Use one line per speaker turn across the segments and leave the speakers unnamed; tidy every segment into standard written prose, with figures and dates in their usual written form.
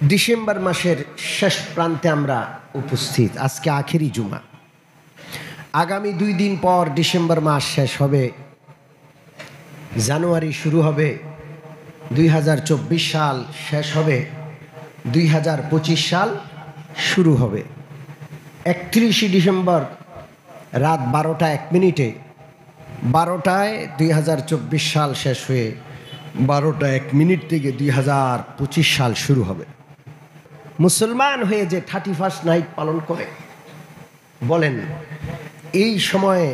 December মাসের শেষ প্রান্তে আমরা উপস্থিত। আজকে আখেরি জুমা। আগামী 2 দিন পর ডিসেম্বর মাস শেষ হবে, জানুয়ারি শুরু হবে, 2024 সাল শেষ হবে, 2025 সাল শুরু হবে। 31 ডিসেম্বর রাত 12টা 1 মিনিটে 12টায় 2024 সাল শেষ হয়ে 12টা 1 মিনিট থেকে 2025 সাল শুরু হবে। মুসলমান হয়ে যে 31st নাইট পালন করে, বলেন এই সময়ে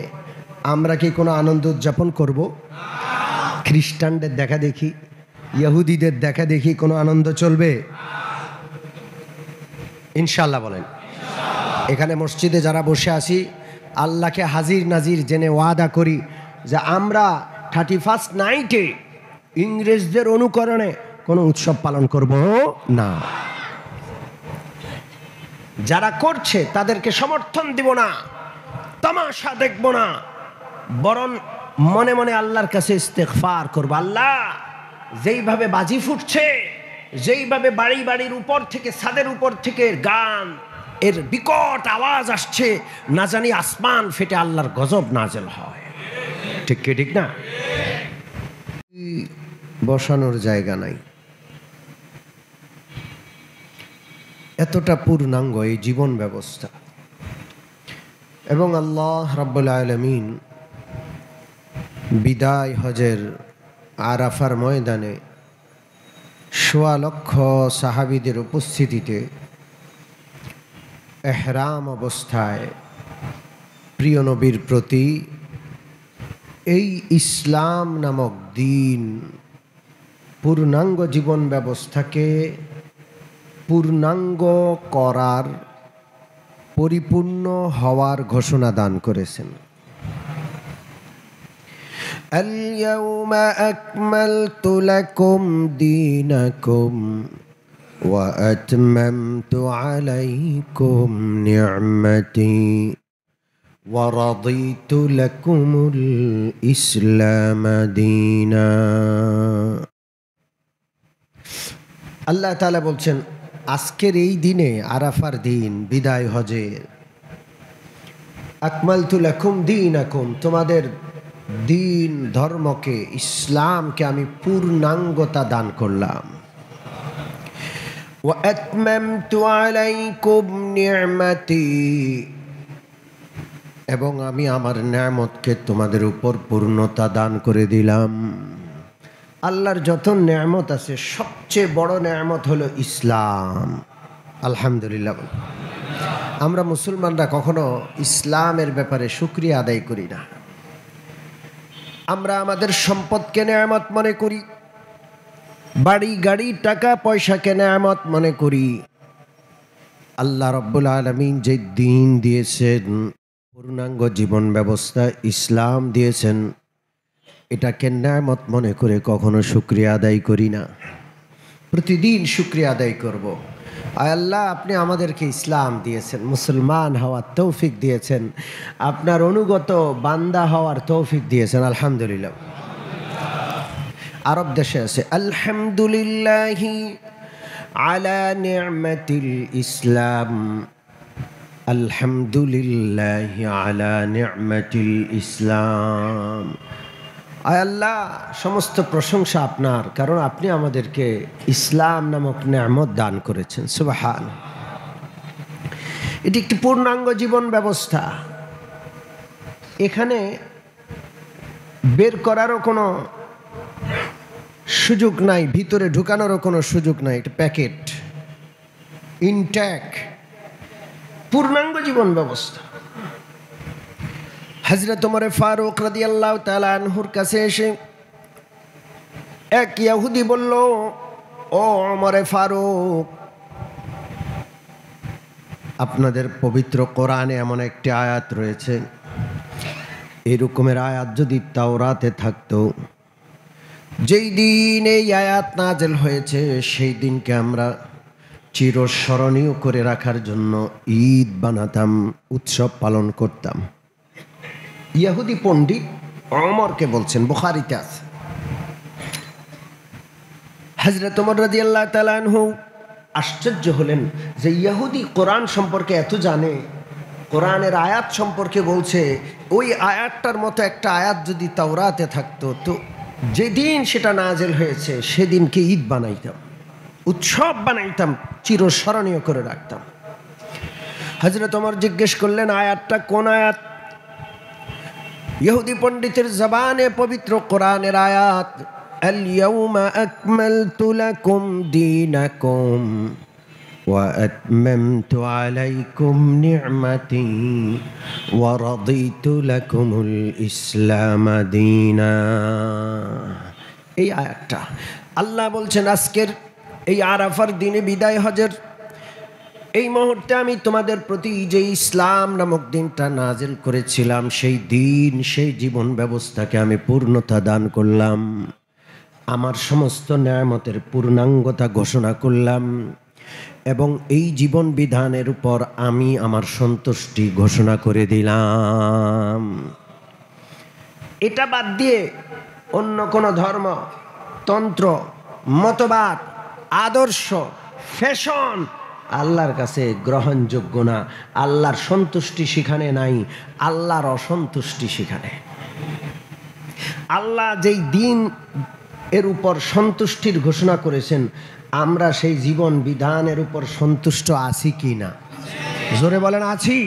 আমরা কি কোনো আনন্দ উদযাপন করব? খ্রিস্টানদের দেখা দেখি, ইহুদিদের দেখা দেখি কোনো আনন্দ চলবে? ইনশাল্লাহ বলেন। এখানে মসজিদে যারা বসে আছি, আল্লাহকে হাজির নাজির জেনে ওয়াদা করি যে আমরা 31st নাইটে ইংরেজদের অনুকরণে কোনো উৎসব পালন করব না। যারা করছে তাদেরকে সমর্থন দিব না, তামাশা দেখব না, বরং মনে মনে আল্লাহর কাছে ইস্তেগফার করব। আল্লাহ, যেইভাবে বাজি ফুটছে, যেইভাবে বাড়ি বাড়ির উপর থেকে, ছাদের উপর থেকে গান এর বিকট আওয়াজ আসছে, না জানি আসমান ফেটে আল্লাহর গজব নাজেল হয়। ঠিক কি ঠিক না? বসানোর জায়গা নাই। এতটা পূর্ণাঙ্গ এই জীবন ব্যবস্থা, এবং আল্লাহ রাব্বুল আলামিন বিদায় হজের আরাফার ময়দানে ১.৫ লক্ষ সাহাবীদের উপস্থিতিতে এহরাম অবস্থায় প্রিয় নবীর প্রতি এই ইসলাম নামক দিন, পূর্ণাঙ্গ জীবন ব্যবস্থাকে পূর্ণাঙ্গ করার, পরিপূর্ণ হওয়ার ঘোষণা দান করেছেন। আল-ইয়াউমা আকমালতু লাকুম দীনাকুম ওয়া আতমামতু আলাইকুম নি'মাতি ওয়া রাদিতু লাকুমুল ইসলাম দীনা। আল্লাহ তাআলা বলছেন, আজকের এই দিনে, আরাফার দিন, বিদায় হজের, আকমালতু লাকুম দীনাকুম, তোমাদের দিন ধর্মকে, ইসলামকে আমি পূর্ণাঙ্গতা দান করলাম। ওয়া আতমামতু আলাইকুম নি'মাতি, এবং আমি আমার নেয়ামতকে তোমাদের উপর পূর্ণতা দান করে দিলাম। আল্লাহর যত নেয়ামত আছে, সবচেয়ে বড় নেয়ামত হলো ইসলাম। আলহামদুলিল্লাহ। আমরা মুসলমানরা কখনো ইসলামের ব্যাপারে শুকরিয়া আদায় করি না। আমরা আমাদের সম্পদকে নেয়ামত মনে করি, বাড়ি গাড়ি টাকা পয়সাকে নেয়ামত মনে করি। আল্লাহ রাব্বুল আলামিন যে দিন দিয়েছেন, পূর্ণাঙ্গ জীবন ব্যবস্থা ইসলাম দিয়েছেন, এটাকে নেয়ামত মনে করে কখনো শুকরিয়া আদায় করি না। প্রতিদিন শুকরিয়া আদায় করব। আয় আল্লাহ, আপনি আমাদেরকে ইসলাম দিয়েছেন, মুসলমান হওয়ার তৌফিক দিয়েছেন, আপনার অনুগত বান্দা হওয়ার তৌফিক দিয়েছেন। আলহামদুলিল্লাহ। আরব দেশে আছে, আলহামদুলিল্লাহি আলা নি'মাতিল ইসলাম, আলহামদুলিল্লাহি আলা নি'মাতিল ইসলাম। আয় আল্লাহ, সমস্ত প্রশংসা আপনার, কারণ আপনি আমাদেরকে ইসলাম নামক নেয়ামত দান করেছেন। সুবহানাল্লাহ। এটি একটি পূর্ণাঙ্গ জীবন ব্যবস্থা। এখানে বের করারও কোনো সুযোগ নাই, ভিতরে ঢুকানোরও কোনো সুযোগ নাই। এটা প্যাকেট, ইনট্যাক, পূর্ণাঙ্গ জীবন ব্যবস্থা। হযরত ওমর ফারুক রাদিয়াল্লাহু তাআলা আনহুর কাছে এসে এক ইহুদি বলল, ও ওমর ফারুক, আপনাদের পবিত্র কোরআনে এমন একটি আয়াত রয়েছে, এরকমের আয়াত যদি তাওরাতে থাকতো, যেই দিন এই আয়াত নাযিল হয়েছে, সেই দিনকে আমরা চিরস্মরণীয় করে রাখার জন্য ঈদ বানাতাম, উৎসব পালন করতাম। ইহুদি পণ্ডিত ওমরকে বলছেন, বুখারীতে আছে। হযরত ওমর রাদিয়াল্লাহু তাআলা আনহু আশ্চর্য হলেন যে ইহুদি কোরআন সম্পর্কে এত জানে, কোরআনের আয়াত সম্পর্কে বলছে, ওই আয়াতটার মতো একটা আয়াত যদি তাওরাতে থাকতো তো যেদিন সেটা নাজেল হয়েছে সেদিনকে ঈদ বানাইতাম, উৎসব বানাইতাম, চিরস্মরণীয় করে রাখতাম। হযরত ওমর জিজ্ঞেস করলেন, আয়াতটা কোন আয়াত? ইহুদি পণ্ডিতের জবানে পবিত্র কোরআনের আয়াত, আল ইয়াউমা আকমালতু লাকুম দীনাকুম ওয়া আতমামতু আলাইকুম নি'মাতি ওয়া রাদিতু লাকুমুল ইসলাম দীনা। এই আয়াতটা আল্লাহ বলছেন, আজকের এই আরাফার দিনে, বিদায় হজের এই মুহূর্তে আমি তোমাদের প্রতি যে ইসলাম নামক দিনটা নাজিল করেছিলাম, সেই দিন, সেই জীবন ব্যবস্থাকে আমি পূর্ণতা দান করলাম, আমার সমস্ত নেয়ামতের পূর্ণাঙ্গতা ঘোষণা করলাম, এবং এই জীবন বিধানের উপর আমি আমার সন্তুষ্টি ঘোষণা করে দিলাম। এটা বাদ দিয়ে অন্য কোনো ধর্ম, তন্ত্র, মতবাদ, আদর্শ, ফ্যাশন আল্লাহর কাছে গ্রহণযোগ্য না। আল্লাহর সন্তুষ্টি সেখানে নাই, আল্লাহর অসন্তুষ্টি সেখানে। আল্লাহ যেই দিন এর উপর সন্তুষ্টির ঘোষণা করেছেন, আমরা সেই জীবন বিধানের উপর সন্তুষ্ট আছি কি না? জোরে বলেন, আছি?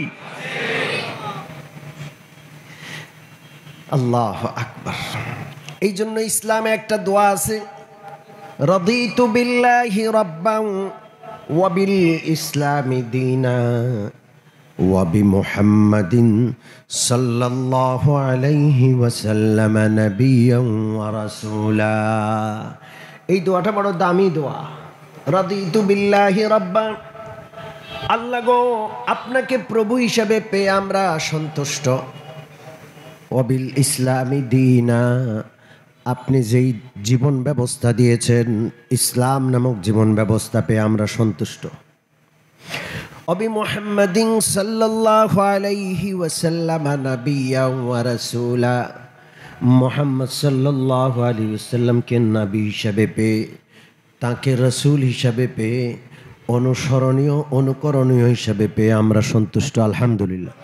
আল্লাহু আকবার। এই জন্য ইসলামে একটা দোয়া আছে, রাদিতু বিল্লাহি রাব্বান ওয়া বিল ইসলামি দীনা ওয়া বিমুহাম্মাদিন সাল্লাল্লাহু আলাইহি ওয়াসাল্লাম নাবিয়্যান ওয়া রাসূলা। এই দোয়াটা বড় দামি দোয়া। রাদিতু বিল্লাহি রাব্বান, আল্লাহ গো, আপনাকে প্রভু হিসাবে পেয়ে আমরা সন্তুষ্ট। ওয়া বিল ইসলামি দীনা, আপনি যেই জীবন ব্যবস্থা দিয়েছেন, ইসলাম নামক জীবন ব্যবস্থা পেয়ে আমরা সন্তুষ্ট। অবি মুহাম্মাদিন সাল্লাল্লাহু আলাইহি ওয়াসাল্লাম নাবিয়্যান ওয়া রাসূলা, মুহাম্মদ সাল্লাল্লাহু আলাইহি ওয়াসাল্লামকে নবী হিসাবে পেয়ে, তাকে রাসূল হিসাবে পেয়ে, অনুসরণীয়, অনুকরণীয় হিসাবে পেয়ে আমরা সন্তুষ্ট, আলহামদুলিল্লাহ।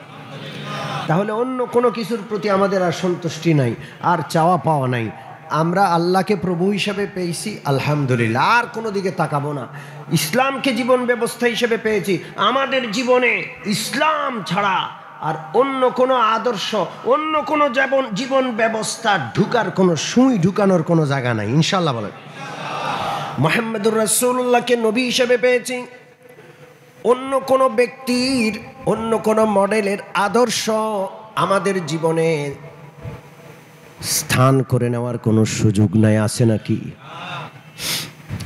তাহলে অন্য কোনো কিছুর প্রতি আমাদের আর সন্তুষ্টি নাই, আর চাওয়া পাওয়া নাই। আমরা আল্লাহকে প্রভু হিসাবে পেয়েছি, আলহামদুলিল্লাহ, আর কোনো দিকে তাকাবো না। ইসলামকে জীবন ব্যবস্থা হিসেবে পেয়েছি, আমাদের জীবনে ইসলাম ছাড়া আর অন্য কোনো আদর্শ, অন্য কোনো জীবন ব্যবস্থা ঢুকার কোনো সুই ঢুকানোর কোনো জায়গা নাই, ইনশাল্লাহ বলেন। মুহাম্মদুর রাসূলুল্লাহকে নবী হিসেবে পেয়েছি, অন্য কোনো ব্যক্তির, অন্য কোনো মডেলের আদর্শ আমাদের জীবনে স্থান করে নেওয়ার কোনো সুযোগ নাই, আছে নাকি?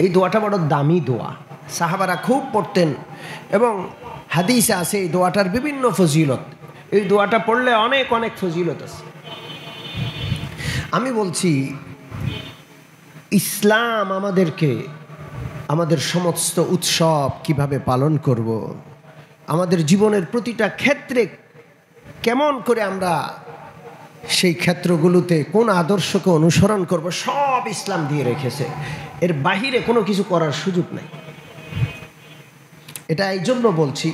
এই দোয়াটা বড় দামি দোয়া, সাহাবারা খুব পড়তেন, এবং হাদিসে আছে এই দোয়াটার বিভিন্ন ফজিলত। এই দোয়াটা পড়লে অনেক অনেক ফজিলত আছে। আমি বলছি, ইসলাম আমাদেরকে আমাদের সমস্ত উৎসব কিভাবে পালন করব, আমাদের জীবনের প্রতিটা ক্ষেত্রে কেমন করে আমরা সেই ক্ষেত্রগুলোতে কোন আদর্শকে অনুসরণ করব, সব ইসলাম দিয়ে রেখেছে। এর বাহিরে কোনো কিছু করার সুযোগ নেই। এটা এই জন্য বলছি,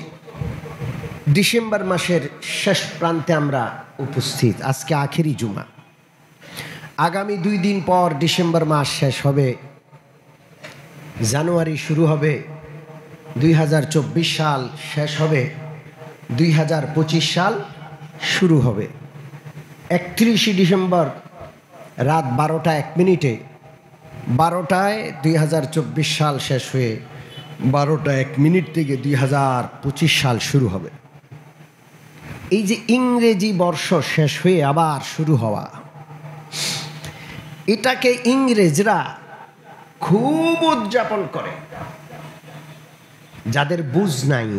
ডিসেম্বর মাসের শেষ প্রান্তে আমরা উপস্থিত। আজকে আখেরি জুমা, আগামী 2 দিন পর ডিসেম্বর মাস শেষ হবে, জানুয়ারি শুরু হবে, 2024 সাল শেষ হবে, 2025 সাল শুরু হবে। 31 ডিসেম্বর রাত 12টা 1 মিনিটে, 12টায় 2024 সাল শেষ হয়ে 12টা 1 মিনিট থেকে 2025 সাল শুরু হবে। এই যে ইংরেজি বর্ষ শেষ হয়ে আবার শুরু হওয়া, এটাকে ইংরেজরা খুব উদযাপন করে। যাদের বুঝ নাই,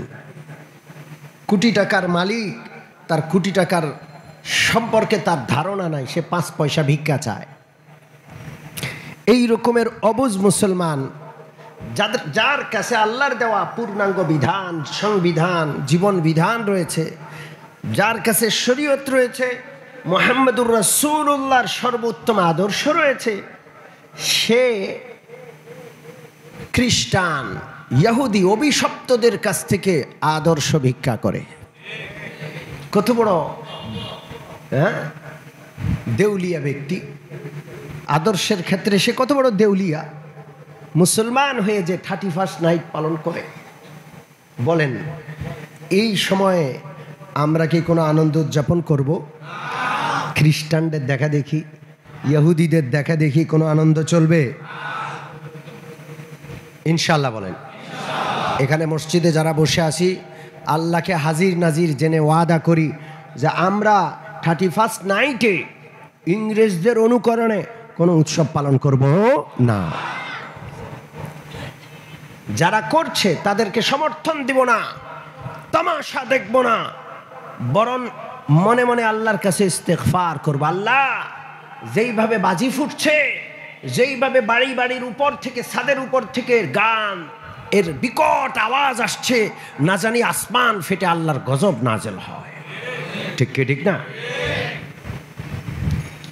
কোটি টাকার মালিক, তার কোটি টাকার সম্পর্কে তার ধারণা নাই, সে 5 পয়সা ভিক্ষা চায়। এই রকমের অবুঝ মুসলমান, যার কাছে আল্লাহর দেওয়া পূর্ণাঙ্গ বিধান, সংবিধান, জীবন বিধান রয়েছে, যার কাছে শরীয়ত রয়েছে, মুহাম্মদুর রাসূলুল্লাহর সর্বোত্তম আদর্শ রয়েছে, সে খ্রিস্টান, ইহুদি অভিশপ্তদের কাছ থেকে আদর্শ ভিক্ষা করে। কত বড় দেউলিয়া ব্যক্তি, আদর্শের ক্ষেত্রে সে কত বড় দেউলিয়া। মুসলমান হয়ে যে 31st নাইট পালন করে, বলেন এই সময়ে আমরা কি কোনো আনন্দ উদযাপন করব? খ্রিস্টানদের দেখা দেখি, ইহুদিদের দেখা দেখি কোনো আনন্দ চলবে? ইনশাল্লাহ বলেন। এখানে মসজিদে যারা বসে আছি, আল্লাহকে হাজির নাজির জেনে ওয়াদা করি যে আমরা 31st নাইটে ইংরেজদের অনুকরণে কোনো উৎসব পালন করব না। যারা করছে তাদেরকে সমর্থন দিব না, তামাশা দেখব না, বরং মনে মনে আল্লাহর কাছে ইস্তেগফার করব। আল্লাহ, যেইভাবে বাজি ফুটছে, যেইভাবে বাড়ি বাড়ির উপর থেকে, ছাদের উপর থেকে গান এর বিকট আওয়াজ আসছে, না জানি আসমান ফেটে আল্লাহর গজব নাজেল হয়। ঠিক কি ঠিক না?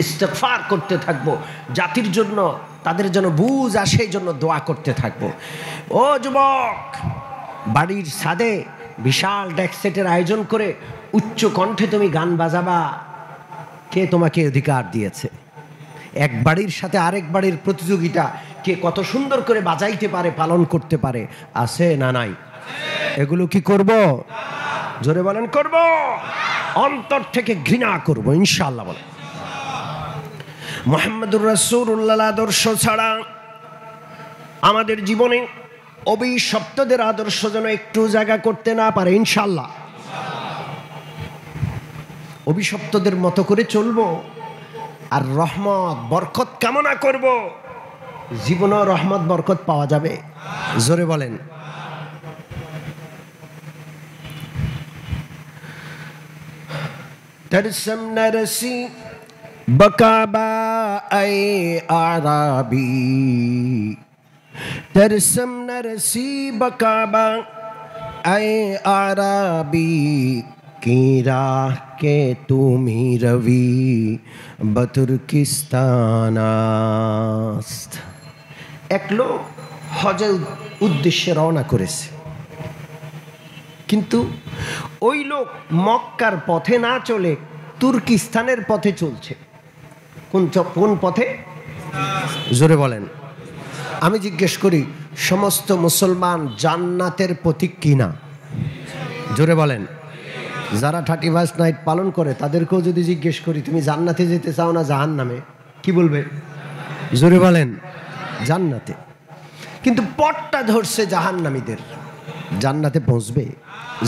ইস্তেগফার করতে থাকবো জাতির জন্য, তাদের যেন বুঝ আসে, এই জন্য দোয়া করতে থাকবো। ও যুবক, বাড়ির ছাদে বিশাল ডেক সেটের আয়োজন করে উচ্চ কণ্ঠে তুমি গান বাজাবা, কে তোমাকে অধিকার দিয়েছে? এক বাড়ির সাথে আরেক বাড়ির প্রতিযোগিতা, কে কত সুন্দর করে বাজাইতে পারে, পালন করতে পারে, আছে না নাই? এগুলো কি করব? জোরে বলেন করব। অন্তর থেকে ঘৃণা করব ইনশাআল্লাহ বলেন। মুহাম্মদুর রাসূলুল্লাহ আদর্শ ছাড়া আমাদের জীবনে অভিশপ্তদের আদর্শ যেন একটু জায়গা করতে না পারে ইনশাআল্লাহ। অভিশপ্তদের মতো করে চলবো আর রহমত বরকত কামনা করব, জীবনে রহমত বরকত পাওয়া যাবে। জোরে বলেন। তরসম নরসি বকাবা আই আরাবি, তরসম নরসি বকাবা আই আরাবি, की राह के তুমি রবি বতুর্কিস্তানাস্ত। এক লোক হজের উদ্দেশ্যে রওনা করেছে, কিন্তু ওই লোক মক্কার পথে না চলে তুর্কিস্তানের পথে চলছে। কোন পথে? জোরে বলেন। আমি জিজ্ঞেস করি, সমস্ত মুসলমান জান্নাতের প্রতীক কিনা? জোরে বলেন। যারা 31st নাইট পালন করে তাদেরকেও যদি জিজ্ঞেস করি, তুমি জান্নাতে যেতে চাও না জাহান্নামে, কি বলবে? জোরে বলেন। জান্নাতে। কিন্তু পথটা ধরছে জাহান্নামীদের, জান্নাতে পৌঁছবে?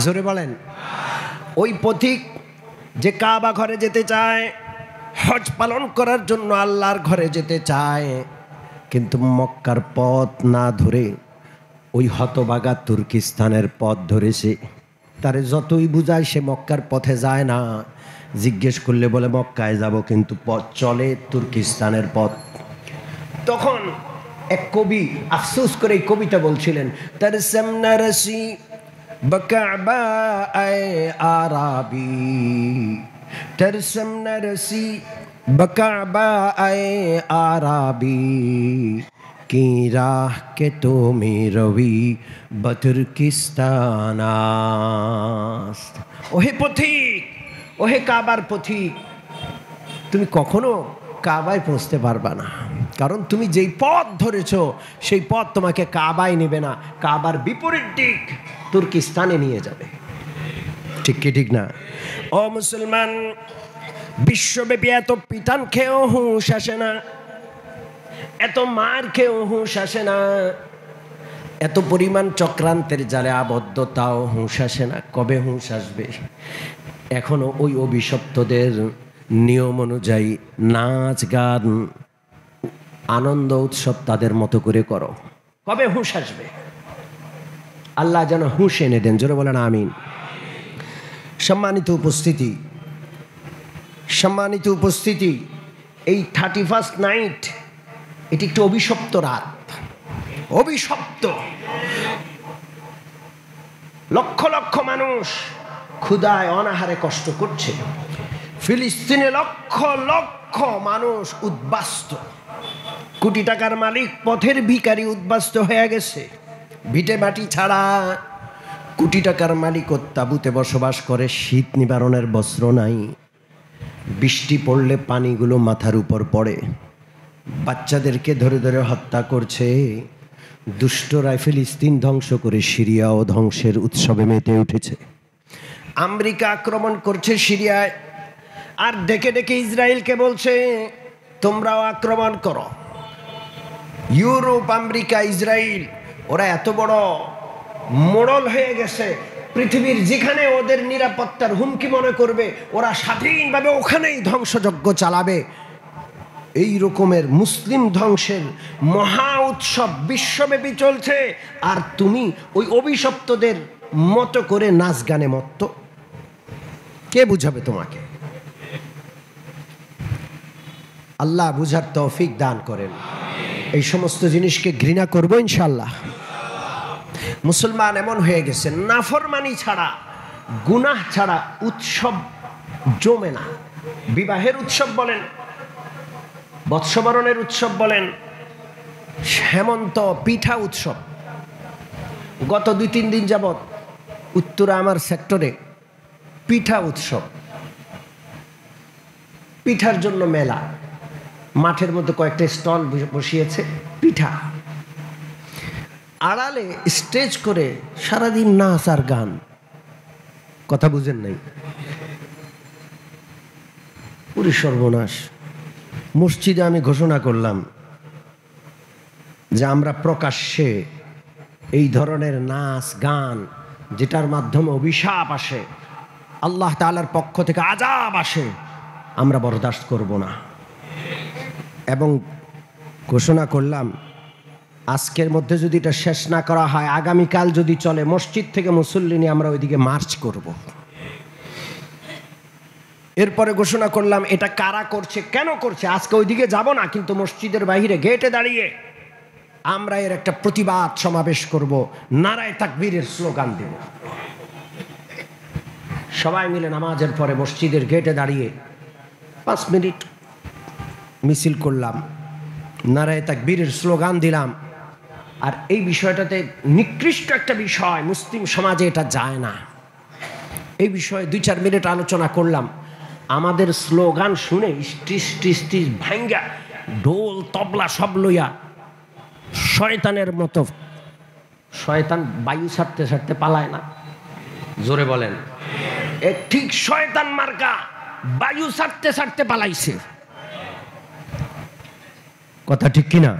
জোরে বলেন। ওই পথিক যে কাবা ঘরে যেতে চায়, হজ পালন করার জন্য আল্লাহর ঘরে যেতে চায়, কিন্তু মক্কার পথ না ধরে ওই হতভাগা তুর্কিস্তানের পথ ধরেছে। তারে যতই বুঝায় সে মক্কার পথে যায় না। জিজ্ঞেস করলে বলে মক্কায় যাব, কিন্তু পথ চলে তুর্কিস্তানের পথ। তখন এক কবি আফসোস করে এই কবিতা বলছিলেন, তরসম নরসি বকাবা আই আরাবি, তরসম নরসি বকাবা আই আরাবি, की राह के তুমি রবি বতুর্কিস্তানাস্ত। ওহে পথিক, ওহে কাবার পথিক, তুমি কখনো কাবায় পৌঁছতে পারবা না, কারণ তুমি যেই পথ ধরেছো সেই পথ তোমাকে কাবায় নেবে না, কাবার বিপরীত দিক তুর্কিস্তানে নিয়ে যাবে। ঠিক কি ঠিক না? ও মুসলমান, বিশ্বব্যাপী এত পিটান খেয়েও হুঁশ আসে না, এত মার খেয়েও হুঁশ আসে না, এত পরিমাণ চক্রান্তের জালে আবদ্ধ তাও হুঁশ আসে না। কবে হুঁশ আসবে? এখনো ওই অভিশপ্তদের নিয়ম অনুযায়ী নাচ গান আনন্দ উৎসব তাদের মতো করে করো। কবে হুঁশ আসবে? আল্লাহ যেন হুঁশ এনে দেন। জোরে বলেন আমিন। সম্মানিত উপস্থিতি, সম্মানিত উপস্থিতি, এই 31st নাইট এটি একটি অভিশপ্ত রাত। অভিশপ্ত। লক্ষ লক্ষ মানুষ ক্ষুধায় অনাহারে কষ্ট করছে। ফিলিস্তিনে লক্ষ লক্ষ মানুষ উদ্বাস্ত। কোটি টাকার মালিক পথের ভিখারি উদ্বাস্ত হয়ে গেছে। ভিটে মাটি ছাড়া, কোটি টাকার মালিক তাঁবুতে বসবাস করে, শীত নিবারণের বস্ত্র নাই, বৃষ্টি পড়লে পানিগুলো মাথার উপর পড়ে, বাচ্চাদেরকে ধরে ধরে হত্যা করছে, দুষ্টরাই ফিলিস্তিন ধ্বংস করে সিরিয়াও ধ্বংসের উৎসবে মেতে উঠেছে। আমেরিকা আক্রমণ করছে সিরিয়ায়, আর ডেকে ডেকে ইসরায়েলকে বলছে তোমরাও আক্রমণ করো। ইউরোপ, আমেরিকা, ইসরায়েল ওরা এত বড় মোড়ল হয়ে গেছে, পৃথিবীর যেখানে ওদের নিরাপত্তার হুমকি মনে করবে ওরা স্বাধীনভাবে ওখানেই ধ্বংসযজ্ঞ চালাবে। এই রকমের মুসলিম ধ্বংসের মহা উৎসব বিশ্বব্যাপী চলছে, আর তুমি ওই অভিশপ্তদের মতো করে নাচ গানে মত্ত। কে বুঝাবে তোমাকে? আল্লাহ বুঝার তৌফিক দান করেন। এই সমস্ত জিনিসকে ঘৃণা করবো ইনশাল্লাহ। মুসলমান এমন হয়ে গেছে, নাফরমানি ছাড়া, গুনাহ ছাড়া উৎসব জমে না। বিবাহের উৎসব বলেন, বৎসবরণের উৎসব বলেন, হেমন্ত পিঠা উৎসব। গত 2-3 দিন যাবৎ উত্তরা আমার সেক্টরে পিঠা উৎসব, পিঠার জন্য মেলা, মাঠের মধ্যে কয়েকটা স্টল বসিয়েছে পিঠা, আড়ালে স্টেজ করে সারাদিন নাচ আর গান। কথা বুঝেন নাই? পুরো সর্বনাশ। মসজিদে আমি ঘোষণা করলাম যে আমরা প্রকাশ্যে এই ধরনের নাচ গান, যেটার মাধ্যমে অভিশাপ আসে, আল্লাহ তাআলার পক্ষ থেকে আযাব আসে, আমরা বরদাস্ত করব না। এবং ঘোষণা করলাম আজকের মধ্যে যদি এটা শেষ না করা হয়, আগামীকাল যদি চলে, মসজিদ থেকে মুসল্লি নিয়ে আমরা ওইদিকে মার্চ করব। এরপরে ঘোষণা করলাম এটা কারা করছে, কেন করছে, আজকে ওইদিকে যাব না, কিন্তু মসজিদের বাইরে গেটে দাঁড়িয়ে আমরা এর একটা প্রতিবাদ সমাবেশ করব, নারায়ে তাকবীরের স্লোগান দেব। সবাই মিলে নামাজের পরে মসজিদের গেটে দাঁড়িয়ে 5 মিনিট মিছিল করলাম, নারায়ে তাকবীরের স্লোগান দিলাম। আর এই বিষয়টাতে নিকৃষ্ট একটা বিষয়, মুসলিম সমাজে এটা যায় না। এই বিষয়ে 2-4 মিনিট আলোচনা করলাম। আমাদের স্লোগান শুনে স্টিস ভাঙ্গা ঢোল তবলা সব লইয়া শয়তানের মতো, শয়তান বায়ু ছাড়তে ছাড়তে পালায় না? জোরে বলেন। ঠিক শয়তান মার্কা বায়ু ছাড়তে ছাড়তে পালাইছে। কথা ঠিক কিনা?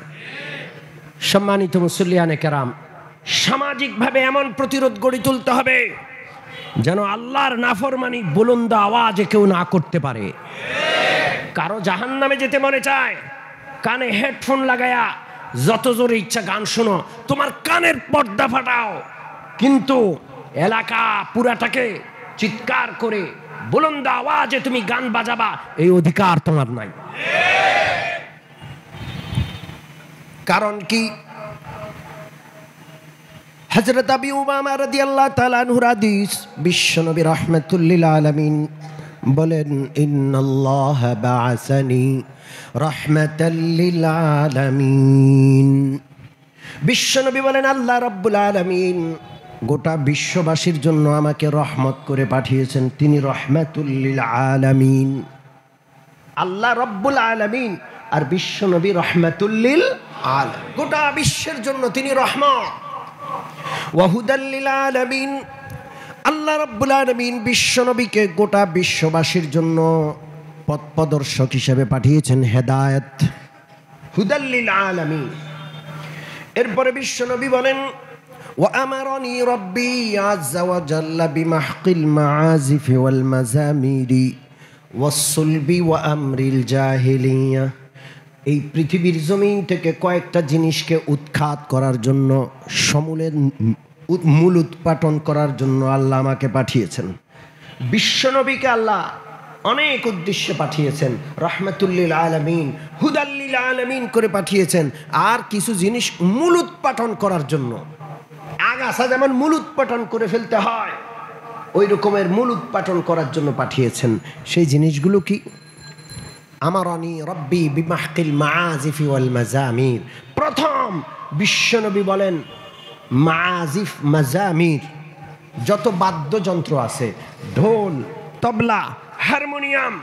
সম্মানিত মুসল্লিয়ানে কেরাম, সামাজিকভাবে এমন প্রতিরোধ গড়ে তুলতে হবে যেন আল্লাহর নাফরমানি বুলন্দ আওয়াজে কেউ না করতে পারে। কারো জাহান্নামে যেতে মনে চায়, কানে হেডফোন লাগায়া যত জোরে ইচ্ছা গান শোনো, তোমার কানের পর্দা ফাটাও, কিন্তু এলাকা পুরাটাকে চিৎকার করে বুলন্দ আওয়াজে তুমি গান বাজাবা, এই অধিকার তোমার নাই। কারণ কি? হযরত আবু উমামা রাদিয়াল্লাহু তাআলা আনহুর হাদিস, বিশ্বনবী রাহমাতুল লিল আলামিন বলেন, ইন্নাল্লাহা বাআসানি রাহমাতাল লিল আলামিন। বিশ্বনবী বলেন, আল্লাহ রাব্বুল আলামিন গোটা বিশ্ববাসীর জন্য আমাকে রহমত করে পাঠিয়েছেন। তিনি রাহমাতুল লিল আলামিন, আল্লাহ রাব্বুল আলামিন, আর বিশ্বনবী রাহমাতুল লিল আলামিন, গোটা বিশ্বের জন্য তিনি রহমত। ওয়া হুদাল লিল আলামিন, আল্লাহ রাব্বুল আলামিন বিশ্বনবীকে গোটা বিশ্ববাসীর জন্য পথ প্রদর্শক হিসেবে পাঠিয়েছেন, হেদায়েত। হুদাল লিল আলামিন। এরপরে বিশ্বনবী বলেন, ওয়া আমারানি রাব্বি আযজা ওয়া জাল্লা বিমাহকিল মাআজিফি ওয়াল মাজামিরি ওয়াস সুলবি ওয়া আমরিল জাহিলিয়া। এই পৃথিবীর জমিন থেকে কয়েকটা জিনিসকে উৎখাত করার জন্য, সমূলের মূল উৎপাটন করার জন্য আল্লাহ আমাকে পাঠিয়েছেন। বিশ্বনবীকে আল্লাহ অনেক উদ্দেশ্যে পাঠিয়েছেন, রাহমাতুল লিল আলামিন, হুদাল লিল আলামিন করে পাঠিয়েছেন। আর কিছু জিনিস মূল উৎপাটন করার জন্য, আগাছা যেমন মূল উৎপাটন করে ফেলতে হয়, ওই রকমের মূল উৎপাটন করার জন্য পাঠিয়েছেন। সেই জিনিসগুলো কি? আমারানি রব্বি বিমাহকিল মাআজিফি ওয়াল মাজামির। প্রথম বিশ্বনবী বলেন, মাজিফ, মাজামির, যত বাদ্যযন্ত্র আছে, ঢোল, তবলা, হারমোনিয়াম,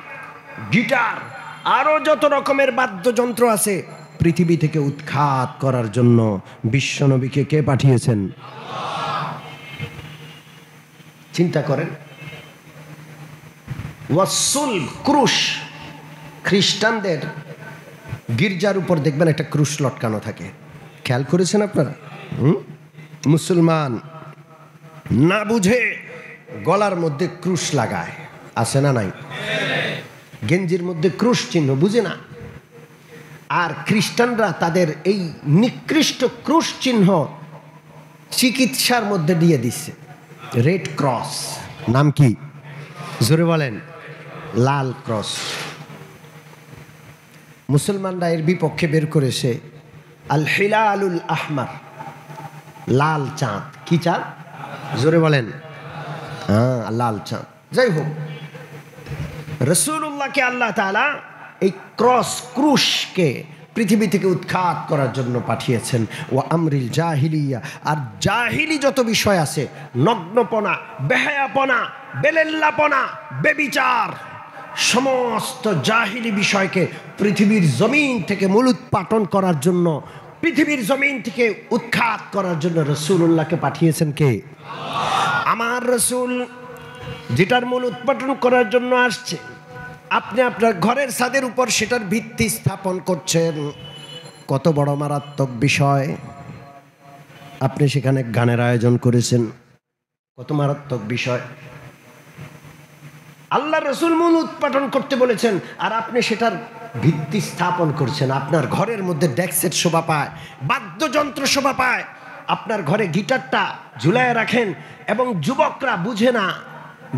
গিটার, আরো যত রকমের বাদ্যযন্ত্র আছে, পৃথিবী থেকে উৎখাত করার জন্য বিশ্বনবীকে কে পাঠিয়েছেন? চিন্তা করেন। ওয়াসুল, ক্রুশ, খ্রিস্টানদের গির্জার উপর দেখবেন একটা ক্রুশ লটকানো থাকে, খেয়াল করেছেন আপনারা? মুসলমান না বুঝে গলার মধ্যে ক্রুশ লাগায়, আছে না নাই? গেঞ্জির মধ্যে ক্রুশ চিহ্ন, বুঝে না। আর খ্রিস্টানরা তাদের এই নিকৃষ্ট ক্রুশ চিহ্ন চিকিৎসার মধ্যে দিয়ে দিচ্ছে। রেড ক্রস, নাম কি? জোরে বলেন। লাল ক্রস। মুসলমানরা এর বিপক্ষে বের করেছে আল হিলালুল আহমার, লাল চাঁদ। কি চাঁদ? জোরে বলেন। হ্যাঁ, লাল চাঁদ। যাই হোক, রাসূলুল্লাহকে আল্লাহ তাআলা এই ক্রস, ক্রুশকে পৃথিবী থেকে উৎখাত করার জন্য পাঠিয়েছেন। ও আমরিল জাহিলিয়া, আর জাহিলি যত বিষয় আছে, নগ্নপনা, বেহায়াপনা, বেলেল্লাপনা, বেবিচার, সমস্ত জাহিলি বিষয়কে পৃথিবীর জমিন থেকে মূলোৎপাটন করার জন্য, পৃথিবীর জমিন থেকে উৎখাত করার জন্য রাসূলুল্লাহকে পাঠিয়েছেন কে? আমার রাসূল যেটার মূল উৎপাটন করার জন্য আসছে, আপনি আপনার ঘরের ছাদের উপর সেটার ভিত্তি স্থাপন করছেন। কত বড় মারাত্মক বিষয়! আপনি সেখানে গানের আয়োজন করেছেন, কত মারাত্মক বিষয়! আল্লাহ রাসূল মূল উৎপাটন করতে বলেছেন, আর আপনি সেটার ভিত্তি স্থাপন করছেন। আপনার ঘরের মধ্যে ডেক্সেট শোভা পায়, বাদ্যযন্ত্র শোভা পায়, আপনার ঘরে গিটারটা ঝুলায় রাখেন, এবং যুবকরা বুঝে না,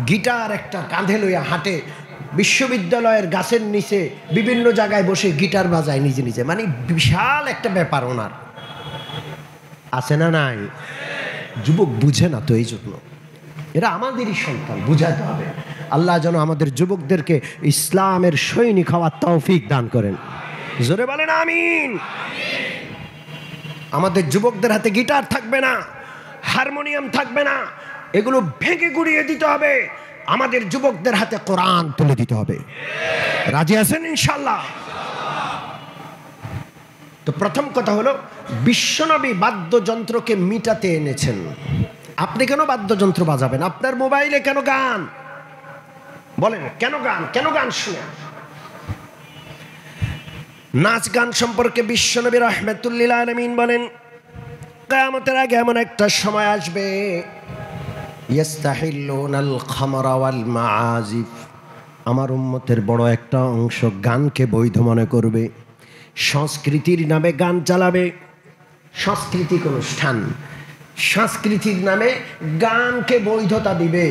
গিটার একটা কাঁধে লইয়া হাঁটে, বিশ্ববিদ্যালয়ের গাছের নিচে বিভিন্ন জায়গায় বসে গিটার বাজায় নিজে নিজে, মানে বিশাল একটা ব্যাপার ওনার, আছে না নাই? যুবক বুঝে না তো, এই জন্য এরা আমাদেরই সন্তান, বুঝাতে হবে। আল্লাহ যেন আমাদের যুবকদেরকে ইসলামের সৈনিক হওয়ার তৌফিক দান করেন। জোরে বলেন আমিন। আমাদের যুবকদের হাতে গিটার থাকবে না, হারমোনিয়াম থাকবে না, এগুলো ভেঙে গুড়িয়ে দিতে হবে। আমাদের যুবকদের হাতে কোরআন তুলে দিতে হবে। রাজি আছেন ইনশাআল্লাহ? তো প্রথম কথা হলো, বিশ্বনবী বাদ্যযন্ত্রকে মিটাতে এনেছেন। আপনি কেন বাদ্যযন্ত্র বাজাবেন? আপনার মোবাইলে কেন গান? বলেন কেন গান? কেন গান শুনে? নাচ গান সম্পর্কে বিশ্বনবী রাহমাতুল লিল আলামিন বলেন, কিয়ামতের আগে এমন একটা সময় আসবে, ইস্তাহিল্লুনাল খামরা ওয়াল মাআজিফ, আমার উম্মতের বড় একটা অংশ গানকে বৈধ মনে করবে, সংস্কৃতির নামে গান চালাবে, সাংস্কৃতিক অনুষ্ঠান, সংস্কৃতির নামে গানকে বৈধতা দিবে,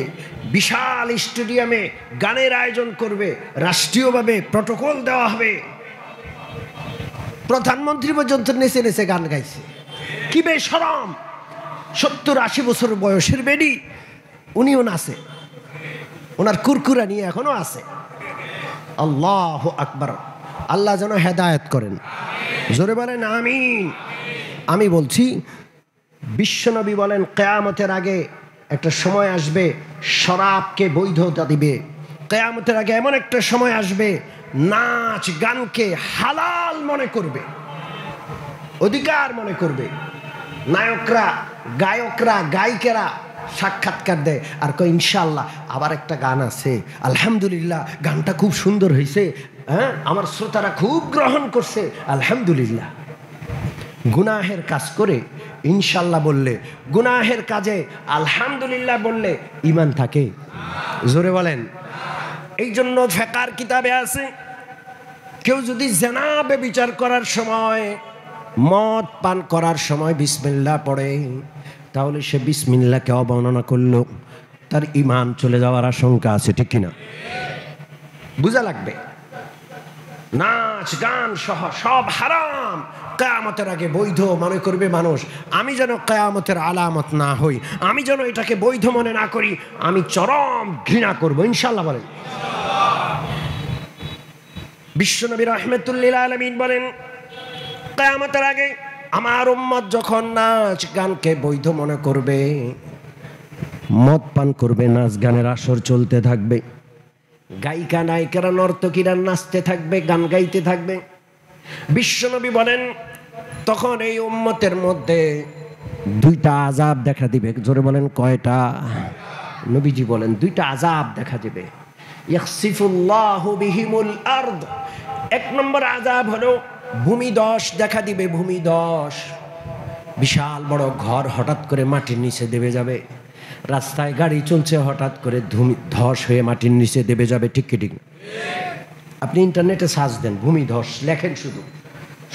বিশাল স্টেডিয়ামে গানের আয়োজন করবে, রাষ্ট্রীয়ভাবে প্রটোকল দেওয়া হবে। প্রধানমন্ত্রী পর্যন্ত নেচে নেচে গান গাইছে, কি বেশরম! 70-80 বছর বয়সের বেডি, উনিও নাচে, ওনার কুরকুরা নিয়ে এখনো আছে। আল্লাহু আকবার। আল্লাহ যেন হেদায়েত করেন। জোরে বলেন আমিন। আমি বলছি, বিশ্বনবী বলেন কিয়ামতের আগে একটা সময় আসবে, শরাবকে বৈধতা দিবে। কিয়ামতের আগে এমন একটা সময় আসবে, নাচ গানকে হালাল মনে করবে, অধিকার মনে করবে। নায়করা, গায়করা, গায়িকারা সাক্ষাৎকার দেয় আর কয় ইনশাআল্লাহ আবার একটা গান আছে, আলহামদুলিল্লাহ গানটা খুব সুন্দর হয়েছে, হ্যাঁ আমার শ্রোতারা খুব গ্রহণ করছে, আলহামদুলিল্লাহ। গুনাহের কাজ করে ইনশাআল্লাহ বললে, গুনাহের কাজে আলহামদুলিল্লাহ বললে ঈমান থাকে? জোরে বলেন। এই জন্য ফিকহের কিতাবে আছে, কেউ যদি জিনা ব্যভিচার করার সময়, মদ পান করার সময় বিসমিল্লাহ পড়ে, তাহলে সে বিসমিল্লাহকে অবমাননা করলো, তার ঈমান চলে যাওয়ার আশঙ্কা আছে, ঠিক কিনা? বুঝা লাগবে। নাচ গান সহ সব হারাম, কিয়ামতের আগে বৈধ মনে করবে মানুষ। আমি যেন কিয়ামতের আলামত না হই, আমি যেন এটাকে বৈধ মনে না করি, আমি চরম ঘৃণা করব ইনশাআল্লাহ। বলেন বিশ্বনবী রাহমাতুল লিল আলামিন বলেন, কিয়ামতের আগে আমার উম্মত যখন নাচ গানকে বৈধ মনে করবে, মদ পান করবে, নাচ গানের আসর চলতে থাকবে, গায়িকা নায়িকারা নর্তকীরা নাচতে থাকবে, গান গাইতে থাকবে, বিশ্বনবী বলেন তখন এই উম্মতের মধ্যে দুইটা আযাব দেখা দিবে। জোরে বলেন কয়টা? নবীজি বলেন দুইটা আযাব দেখা দিবে। ইয়াখসিফুল্লাহু বিহিমুল আরদ, এক নম্বর আযাব হলো ভূমিধস দেখা দিবে। ভূমিধস, বিশাল বড় ঘর হঠাৎ করে মাটির নিচে দেবে যাবে, রাস্তায় গাড়ি চলছে হঠাৎ করে ধস হয়ে মাটির নিচে দেবে যাবে। ঠিক কি ঠিক? আপনি ইন্টারনেটে সার্চ দেন ভূমিধস, লেখেন শুধু,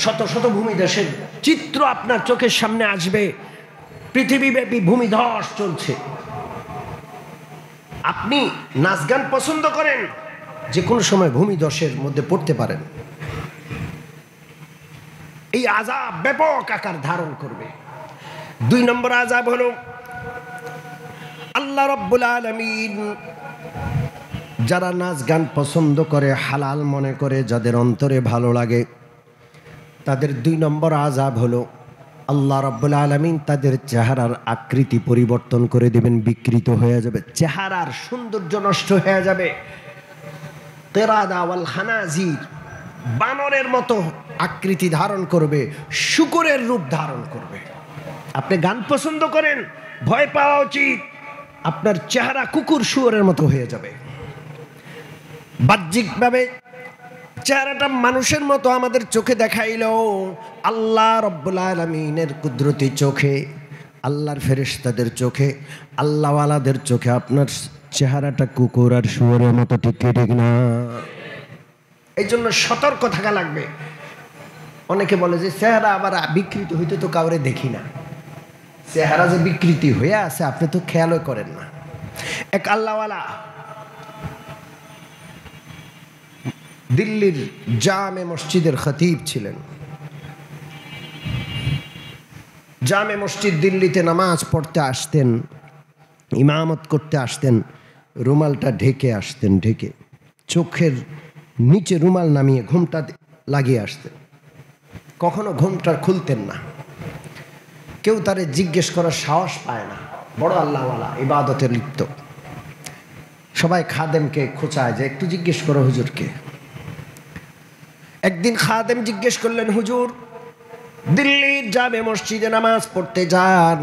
শত শত ভূমিধসের চিত্র আপনার চোখের সামনে আসবে। পৃথিবীব্যাপী ভূমিধস চলছে। আপনি নাচ গান পছন্দ করেন, যে কোনো সময় ভূমিধসের মধ্যে পড়তে পারেন। এই আযাব ব্যাপক আকার ধারণ করবে। দুই নম্বর আযাব হলো আল্লাহ রাব্বুল আলামিন যারা নাচ গান পছন্দ করে, হালাল মনে করে, যাদের অন্তরে ভালো লাগে, তাদের দুই নম্বর আযাব হলো আল্লাহ রাব্বুল আলামিন তাদের চেহারার আকৃতি পরিবর্তন করে দেবেন, বিকৃত হয়ে যাবে, চেহারার সৌন্দর্য নষ্ট হয়ে যাবে। কিরাদা ওয়াল খানাজির, বানরের মতো আকৃতি ধারণ করবে, শূকরের রূপ ধারণ করবে। আপনি গান পছন্দ করেন, ভয় পাওয়া উচিত, আপনার চেহারা কুকুর শুয়োরের মতো হয়ে যাবে। বাহ্যিকভাবে চেহারাটা মানুষের মতো আমাদের চোখে দেখাইলেও আল্লাহ রাব্বুল আলামিনের কুদরতি চোখে, আল্লাহর ফেরেশতাদের চোখে, আল্লাহওয়ালাদের চোখে আপনার চেহারাটা কুকুর আর শুয়োরের মতো। ঠিক ঠিক না? এই জন্য সতর্ক থাকা লাগবে। অনেকে বলে যে চেহারা আবার বিকৃত হইতে তো কাউরে দেখি না। চেহারা যে বিকৃতি হয়ে আছে আপনি তো খেয়ালও করেন না। এক আল্লাহওয়ালা দিল্লির জামে মসজিদের খতিব ছিলেন। জামে মসজিদ দিল্লিতে নামাজ পড়তে আসতেন, ইমামত করতে আসতেন, রুমালটা ঢেকে আসতেন, ঢেকে চোখের নিচে রুমাল নামিয়ে ঘুমটা লাগিয়ে আসতেন। কখনো ঘুমটা খুলতেন না। কেউ তারে জিজ্ঞেস করার সাহস পায় না। বড় আল্লাহওয়ালা, ইবাদতে লিপ্ত। সবাই খাদেমকে খোঁচায় যে একটু জিজ্ঞেস করো হুজুরকে। একদিন খাদেম জিজ্ঞেস করলেন, হুজুর দিল্লির জামে মসজিদে নামাজ পড়তে যান,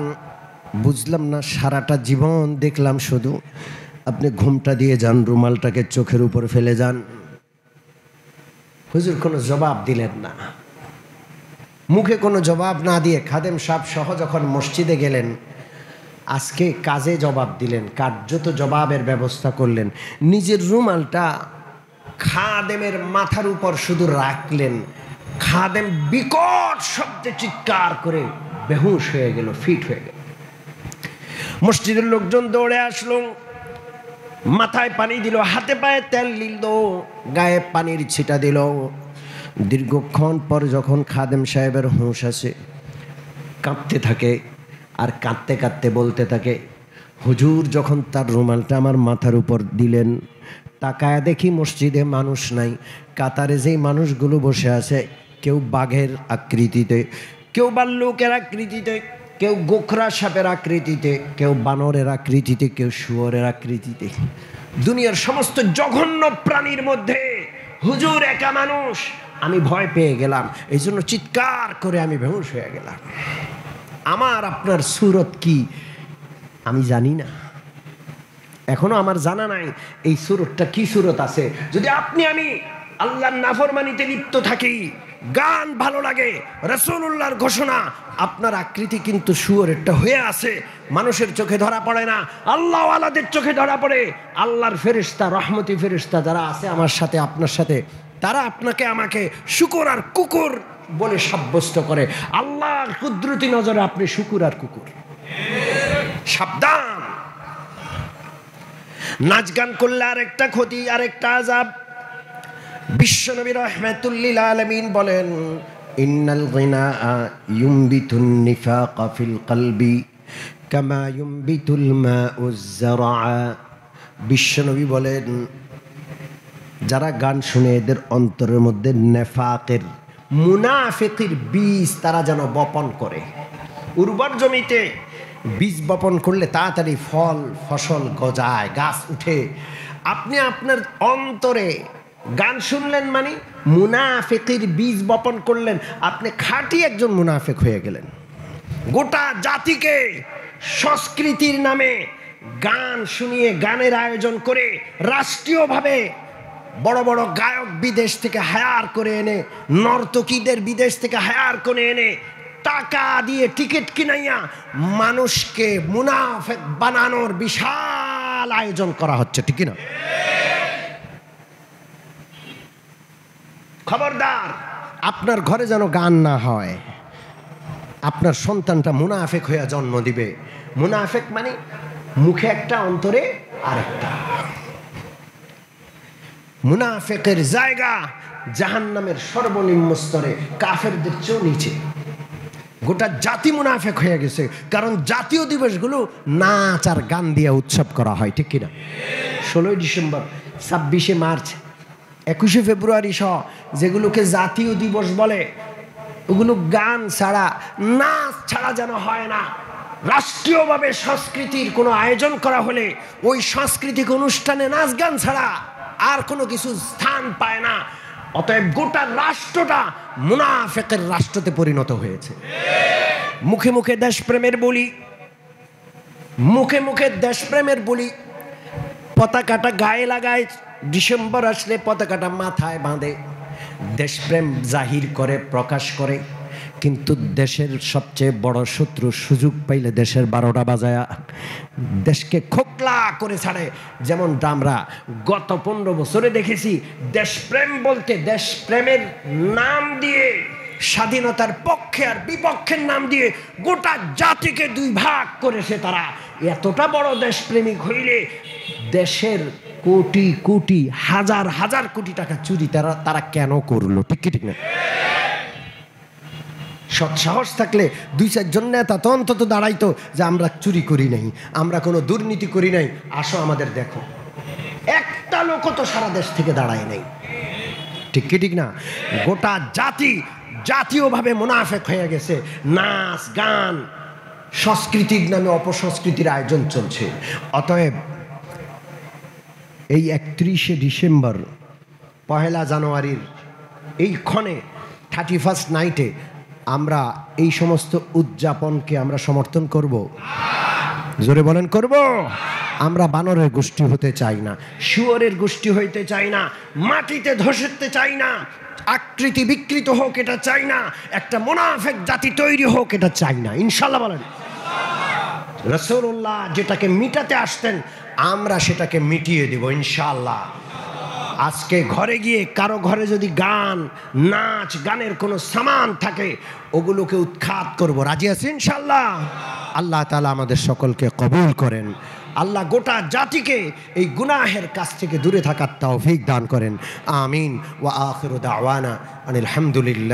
বুঝলাম না, সারাটা জীবন দেখলাম শুধু আপনি ঘুমটা দিয়ে যান, রুমালটাকে চোখের উপর ফেলে যান। হুজুর কোনো জবাব দিলেন না। মুখে কোনো জবাব না দিয়ে খাদেম সাহেব সহ যখন মসজিদে গেলেন, আজকে কাজে জবাব দিলেন, কার্যত জবাবের ব্যবস্থা করলেন। নিজের রুমালটা খাদেমের মাথার উপর শুধু রাখলেন। খাদেম বিকট শব্দে চিৎকার করে বেহুশ হয়ে গেল, ফিট হয়ে গেল। মসজিদের লোকজন দৌড়ে আসলো, মাথায় পানি দিল, হাতে পায়ে তেল দিল, গায়ে পানির ছিটা দিল। দীর্ঘক্ষণ পর যখন খাদেম সাহেবের হুঁশ আসে, কাঁপতে থাকে আর কাঁদতে কাঁদতে বলতে থাকে, হুজুর যখন তার রুমালটা আমার মাথার উপর দিলেন, তাকায় দেখি মসজিদে মানুষ নাই। কাতারে যেই মানুষগুলো বসে আছে, কেউ বাঘের আকৃতিতে, কেউ ভাল্লুকের আকৃতিতে, কেউ গোখরা সাপের আকৃতিতে, কেউ বানরের আকৃতিতে, কেউ শুয়োরের আকৃতিতে। দুনিয়ার সমস্ত জঘন্য প্রাণীর মধ্যে হুজুর একা মানুষ। আমি ভয় পেয়ে গেলাম, এই জন্য চিৎকার করে আমি বেহুশ হয়ে গেলাম। আমার আপনার সুরত কি আমি জানি না, এখনো আমার জানা নাই এই সুরতটা কি সুরত আছে। যদি আপনি আমি আল্লাহর নাফরমানিতে লিপ্ত থাকি, গান ভালো লাগে, রাসূলুল্লাহর ঘোষণা, আপনার আকৃতি কিন্তু শুয়োরেরটা হয়ে আছে, মানুষের চোখে ধরা পড়ে না, আল্লাহওয়ালাদের চোখে ধরা পড়ে। আল্লাহর ফেরেশতা, রহমতি ফেরেশতা যারা আছে আমার সাথে আপনার সাথে, তারা আপনাকে আমাকে শুকর আর কুকুর বলে সাব্যস্ত করে। আল্লাহর কুদরতি নজরে আপনি শুকুর আর কুকুর। সাবধান। নাচ গান করলে আরেকটা ক্ষতি, আরেকটা আযাব। বিশ্বনবী রাহমাতুল্লিল আলামিন বলেন, ইন্নাল গিনা ইউমবিতুন নিফাকা ফিল কলবি কামা ইউমবিতুল মাউজ যারআ। বিশ্বনবী বলেন, যারা গান শুনে এদের অন্তরের মধ্যে নেফাকের মুনাফিকের বীজ তারা যেন বপন করে। উর্বর জমিতে বীজ বপন করলে তাড়াতাড়ি ফল ফসল গজায়, গাছ উঠে। আপনি আপনার অন্তরে গান শুনলেন মানে মুনাফিকের বীজ বপন করলেন, আপনি খাঁটি একজন মুনাফিক হয়ে গেলেন। গোটা জাতিকে সংস্কৃতির নামে গান শুনিয়ে, গানের আয়োজন করে, রাষ্ট্রীয়ভাবে বড় বড় গায়ক বিদেশ থেকে হায়ার করে এনে, নর্তকীদের বিদেশ থেকে হায়ার করে এনে টাকা দিয়ে টিকিট কিনাইয়া মানুষকে মুনাফিক বানানোর বিশাল আয়োজন করা হচ্ছে, ঠিক না? খবরদার, আপনার ঘরে যেন গান না হয়। আপনার সন্তানটা মুনাফিক হয়ে জন্ম দিবে। মুনাফিক মানে মুখে একটা, অন্তরে আরেকটা। মুনাফিকের জায়গা জাহান্নামের সর্বনিম্ন স্তরে, কাফেরদের চেয়েও নিচে। গোটা জাতি মুনাফিক হয়ে গেছে, কারণ জাতীয় দিবসগুলো নাচ আর গান দিয়ে উৎসব করা হয়, ঠিক কিনা? 16ই ডিসেম্বর, 26শে মার্চ, 21শে ফেব্রুয়ারি সহ যেগুলোকে জাতীয় দিবস বলে, ওগুলো গান ছাড়া, নাচ ছাড়া যেন হয় না। রাষ্ট্রীয়ভাবে সংস্কৃতির কোনো আয়োজন করা হলে ওই সাংস্কৃতিক অনুষ্ঠানে নাচ গান ছাড়া আর কোনো কিছু স্থান পায় না। অতএব গোটা রাষ্ট্রটা মুনাফিকের রাষ্ট্রতে পরিণত হয়েছে। মুখে মুখে দেশপ্রেমের বলি, মুখে মুখে দেশপ্রেমের বলি, পতাকাটা গায়ে লাগায়, ডিসেম্বর আসলে পতাকাটা মাথায় বাঁধে, দেশপ্রেম জাহির করে, প্রকাশ করে। কিন্তু দেশের সবচেয়ে বড় শত্রু সুযোগ পাইলে দেশের 12টা বাজায়া দেশকে খোকলা করে ছাড়ে। যেমন আমরা গত 15 বছরে দেখেছি, দেশপ্রেম বলতে দেশপ্রেমের নাম দিয়ে, স্বাধীনতার পক্ষে আর বিপক্ষের নাম দিয়ে গোটা জাতিকে 2 ভাগ করেছে তারা। এতটা বড় দেশপ্রেমিক হইলে দেশের কোটি কোটি, হাজার হাজার কোটি টাকা চুরি তারা কেন করলো, ঠিক কি ঠিক না? সৎসাহস থাকলে 2-4 জন নেতা তো অন্তত দাঁড়াইতো যে আমরা চুরি করি নাই, আমরা কোনো দুর্নীতি করি নাই, আসো আমাদের দেখো। একটা লোক তো সারা দেশ থেকে দাঁড়ায় নাই, ঠিক কি ঠিক না? গোটা জাতি জাতীয়ভাবে মুনাফিক হয়ে গেছে। নাচ গান সংস্কৃতির নামে অপসংস্কৃতির আয়োজন চলছে। অতএব এই 31শে ডিসেম্বর, 1 জানুয়ারির এই ক্ষণে, 31st নাইটে আমরা এই সমস্ত উদযাপনকে আমরা সমর্থন করব। জোরে বলেন, করব। আমরা বানরের গোষ্ঠী হতে চাই না, শুয়োরের গোষ্ঠী হইতে চাই না, মাটিতে ধসতে চাই না, আকৃতি বিকৃত হোক এটা চাই না, একটা মুনাফিক জাতি তৈরি হোক এটা চাই না, ইনশাআল্লাহ বলেন। রাসূলুল্লাহ যেটাকে মিটাতে আসতেন আমরা সেটাকে মিটিয়ে দেব ইনশাআল্লাহ। আজকে ঘরে গিয়ে কারো ঘরে যদি গান, নাচ, গানের কোনো সামান থাকে ওগুলোকে উৎখাত করব, রাজি আছি ইনশাআল্লাহ। আল্লাহ তাআলা আমাদের সকলকে কবুল করেন। আল্লাহ গোটা জাতিকে এই গুনাহের কাছ থেকে দূরে থাকার তৌফিক দান করেন। আমিন। ওয়া আখিরু দাওয়ানা আনিল হামদুলিল্লাহ।